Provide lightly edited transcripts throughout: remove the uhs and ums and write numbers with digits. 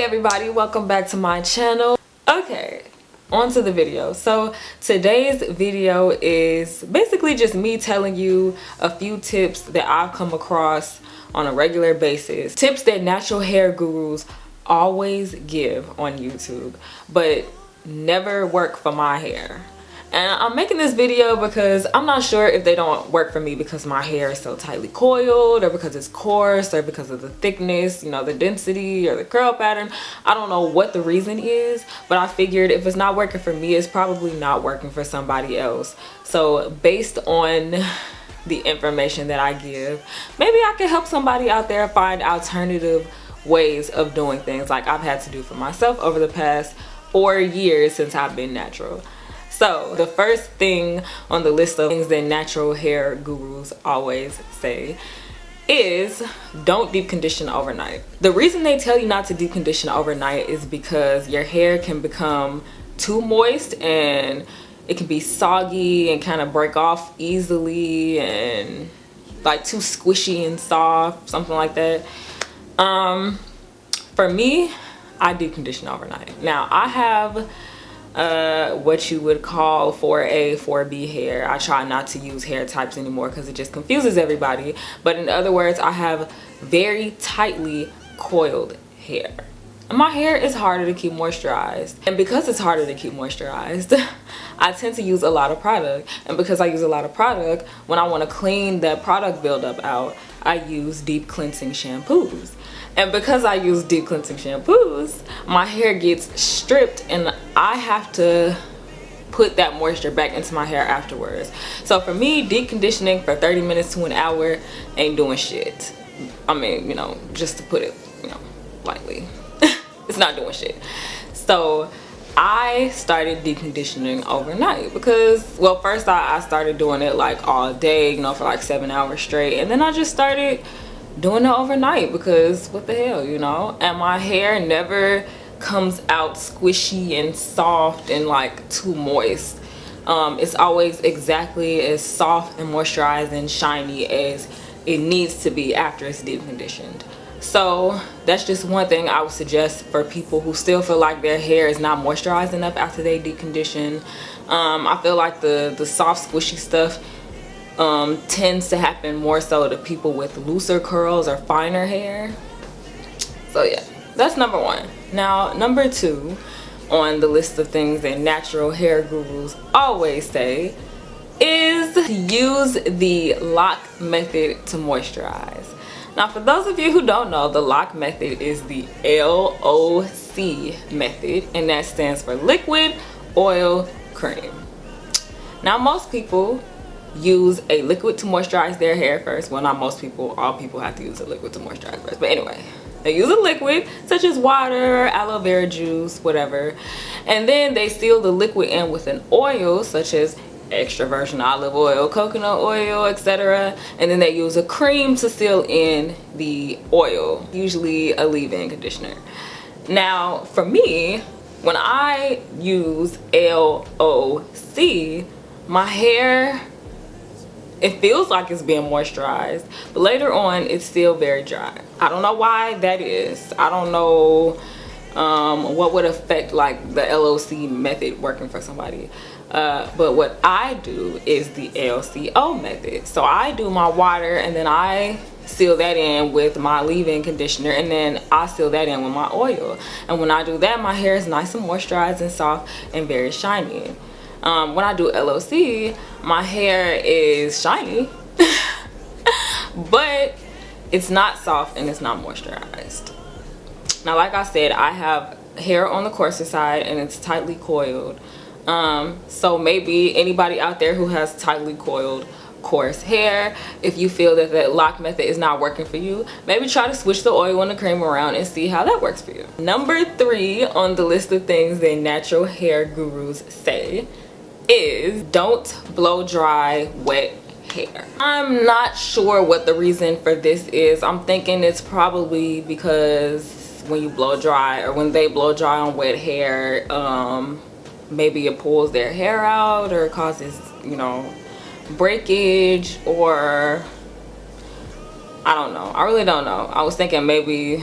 Hey everybody, welcome back to my channel. Okay, on to the video. So today's video is basically just me telling you a few tips that I've come across on a regular basis. Tips that natural hair gurus always give on YouTube, but never work for my hair. And I'm making this video because I'm not sure if they don't work for me because my hair is so tightly coiled, or because it's coarse, or because of the thickness, you know, the density or the curl pattern. I don't know what the reason is, but I figured if it's not working for me, it's probably not working for somebody else. So based on the information that I give, maybe I can help somebody out there find alternative ways of doing things like I've had to do for myself over the past 4 years since I've been natural. So the first thing on the list of things that natural hair gurus always say is don't deep condition overnight. The reason they tell you not to deep condition overnight is because your hair can become too moist and it can be soggy and kind of break off easily and like too squishy and soft, something like that. For me, I deep condition overnight. Now I have what you would call 4A, 4B hair. I try not to use hair types anymore because it just confuses everybody. But in other words, I have very tightly coiled hair. And my hair is harder to keep moisturized. And because it's harder to keep moisturized, I tend to use a lot of product. And because I use a lot of product, when I want to clean that product buildup out, I use deep cleansing shampoos. And because I use deep cleansing shampoos, my hair gets stripped and I have to put that moisture back into my hair afterwards. So for me, deep conditioning for 30 minutes to an hour ain't doing shit. I mean, you know, just to put it, you know, lightly. It's not doing shit. So I started deep conditioning overnight because, well, first I started doing it like all day, you know, for like 7 hours straight. And then I just started doing it overnight because what the hell, you know. And my hair never comes out squishy and soft and like too moist. It's always exactly as soft and moisturized and shiny as it needs to be after it's deep conditioned. So that's just one thing I would suggest for people who still feel like their hair is not moisturized enough after they deep condition. I feel like the soft squishy stuff tends to happen more so to people with looser curls or finer hair. So yeah, that's number one. Now number two on the list of things that natural hair gurus always say is to use the lock method to moisturize. Now for those of you who don't know, the lock method is the LOC method, and that stands for liquid, oil, cream. Now most people use a liquid to moisturize their hair first. Well, not most people, all people have to use a liquid to moisturize first. But anyway, they use a liquid such as water, aloe vera juice, whatever. And then they seal the liquid in with an oil such as extra virgin olive oil, coconut oil, etc. And then they use a cream to seal in the oil, usually a leave-in conditioner. Now for me, when I use LOC, my hair, it feels like it's being moisturized, but later on it's still very dry. I don't know why that is. I don't know what would affect like the LOC method working for somebody. But what I do is the LCO method. So I do my water and then I seal that in with my leave-in conditioner, and then I seal that in with my oil. And when I do that, my hair is nice and moisturized and soft and very shiny. When I do LOC, my hair is shiny, but it's not soft and it's not moisturized. Now, like I said, I have hair on the coarser side and it's tightly coiled. So maybe anybody out there who has tightly coiled coarse hair, if you feel that that lock method is not working for you, maybe try to switch the oil and the cream around and see how that works for you. Number three on the list of things that natural hair gurus say is don't blow dry wet hair. I'm not sure what the reason for this is. I'm thinking it's probably because when you blow dry, or when they blow dry on wet hair, maybe it pulls their hair out or causes, you know, breakage, or I don't know. I really don't know. I was thinking maybe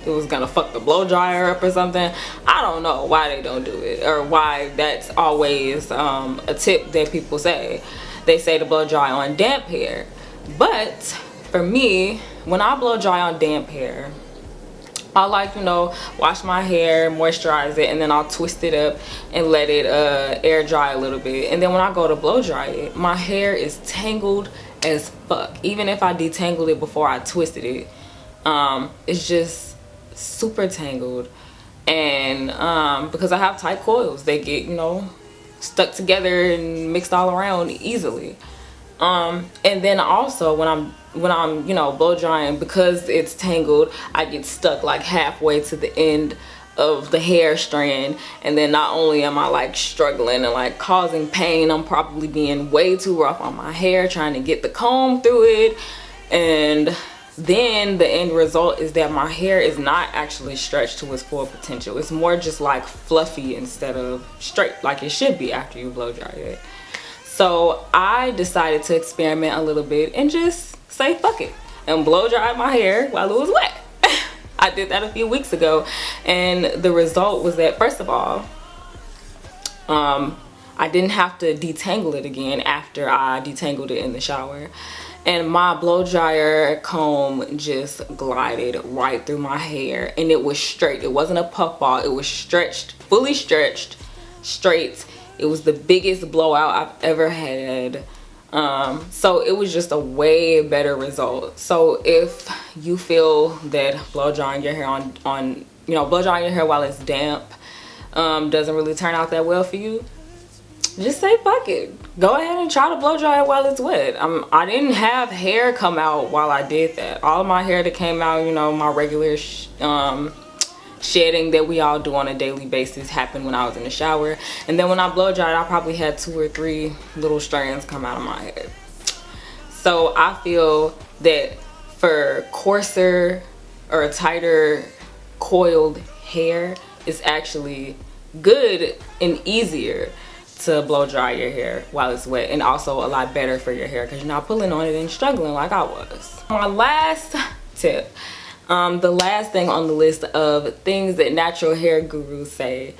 it was gonna fuck the blow dryer up or something. I don't know why they don't do it, or why that's always a tip that people say. They say to blow dry on damp hair, but for me, when I blow dry on damp hair, I like, you know, wash my hair, moisturize it, and then I'll twist it up and let it air dry a little bit. And then when I go to blow dry it, my hair is tangled as fuck. Even if I detangled it before I twisted it, it's just super tangled. And because I have tight coils, they get, you know, stuck together and mixed all around easily. And then also when I'm you know, blow drying, because it's tangled, I get stuck like halfway to the end of the hair strand, and then not only am I like struggling and like causing pain, I'm probably being way too rough on my hair trying to get the comb through it, and then the end result is that my hair is not actually stretched to its full potential. It's more just like fluffy instead of straight like it should be after you blow dry it. So I decided to experiment a little bit and just say fuck it and blow dry my hair while it was wet. I did that a few weeks ago, and the result was that, first of all, I didn't have to detangle it again after I detangled it in the shower, and my blow dryer comb just glided right through my hair, and it was straight. It wasn't a puffball. It was stretched, fully stretched, straight. It was the biggest blowout I've ever had. So it was just a way better result. So if you feel that blow drying your hair on you know, blow drying your hair while it's damp doesn't really turn out that well for you, just say fuck it. Go ahead and try to blow dry it while it's wet. I didn't have hair come out while I did that. All of my hair that came out, you know, my regular shedding that we all do on a daily basis, happened when I was in the shower. And then when I blow dried, I probably had 2 or 3 little strands come out of my head. So I feel that for coarser or tighter coiled hair, it's actually good and easier to blow dry your hair while it's wet, and also a lot better for your hair because you're not pulling on it and struggling like I was. My last tip, the last thing on the list of things that natural hair gurus say,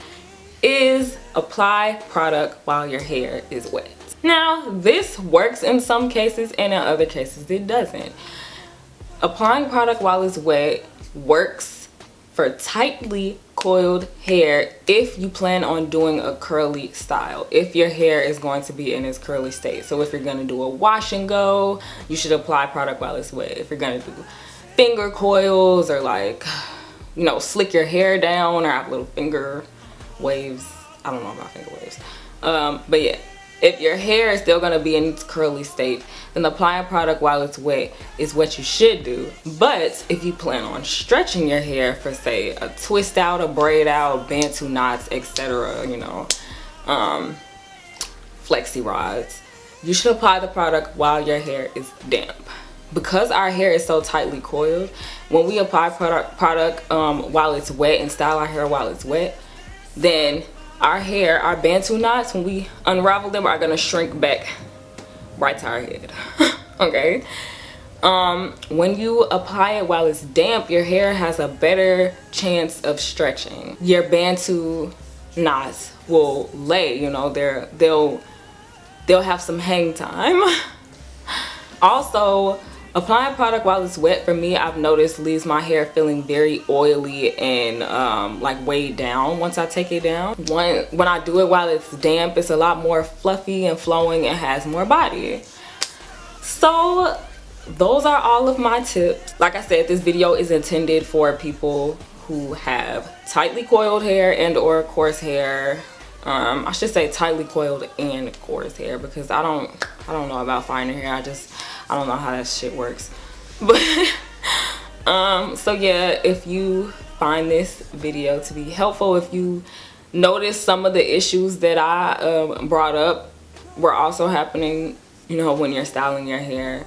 is apply product while your hair is wet. Now, this works in some cases, and in other cases it doesn't. Applying product while it's wet works for tightly coiled hair if you plan on doing a curly style, if your hair is going to be in its curly state. So if you're going to do a wash and go, you should apply product while it's wet. If you're going to do finger coils, or like, you know, slick your hair down, or have little finger waves, I don't know about finger waves, but yeah, if your hair is still going to be in its curly state, then applying product while it's wet is what you should do. But if you plan on stretching your hair for, say, a twist out, a braid out, bantu knots, etc., you know, flexi rods, you should apply the product while your hair is damp. Because our hair is so tightly coiled, when we apply product while it's wet and style our hair while it's wet, then our hair, our bantu knots, when we unravel them, are gonna shrink back right to our head. Okay? When you apply it while it's damp, your hair has a better chance of stretching. Your bantu knots will lay, you know, they'll have some hang time. Also, applying product while it's wet, for me, I've noticed, leaves my hair feeling very oily and like weighed down once I take it down. When I do it while it's damp, it's a lot more fluffy and flowing and has more body. So those are all of my tips. Like I said, this video is intended for people who have tightly coiled hair and or coarse hair. I should say tightly coiled and coarse hair, because I don't know about finer hair. I don't know how that shit works. But so yeah, if you find this video to be helpful, if you notice some of the issues that I brought up were also happening, you know, when you're styling your hair,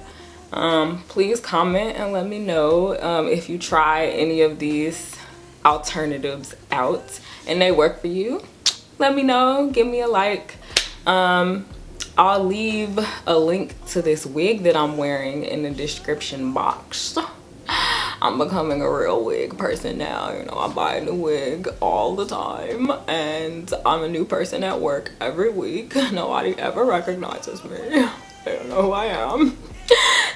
please comment and let me know. If you try any of these alternatives out and they work for you, let me know. Give me a like. I'll leave a link to this wig that I'm wearing in the description box. I'm becoming a real wig person now. You know, I buy a new wig all the time, and I'm a new person at work every week. Nobody ever recognizes me. They don't know who I am.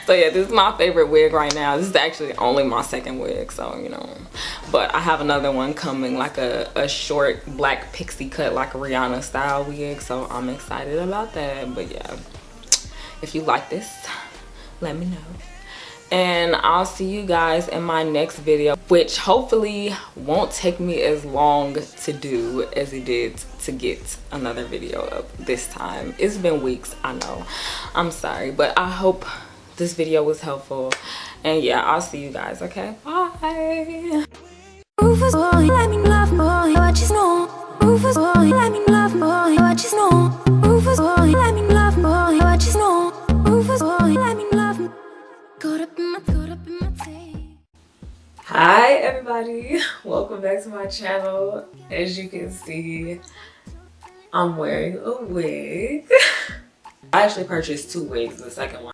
So yeah, this is my favorite wig right now. This is actually only my second wig, so you know. But I have another one coming, like a short black pixie cut, like a Rihanna style wig. So I'm excited about that. But yeah, if you like this, let me know. And I'll see you guys in my next video, which hopefully won't take me as long to do as it did to get another video up this time. It's been weeks, I know. I'm sorry, but I hope this video was helpful. And yeah, I'll see you guys, okay? Bye. Rufus, boy, let me love, boy, what you know. Rufus, boy, let me love, boy, what you know. Rufus, boy, let me love, boy, what you know. Rufus, boy, let me love, caught up in my tape. Hi everybody, welcome back to my channel. As you can see, I'm wearing a wig. I actually purchased 2 wigs. The second one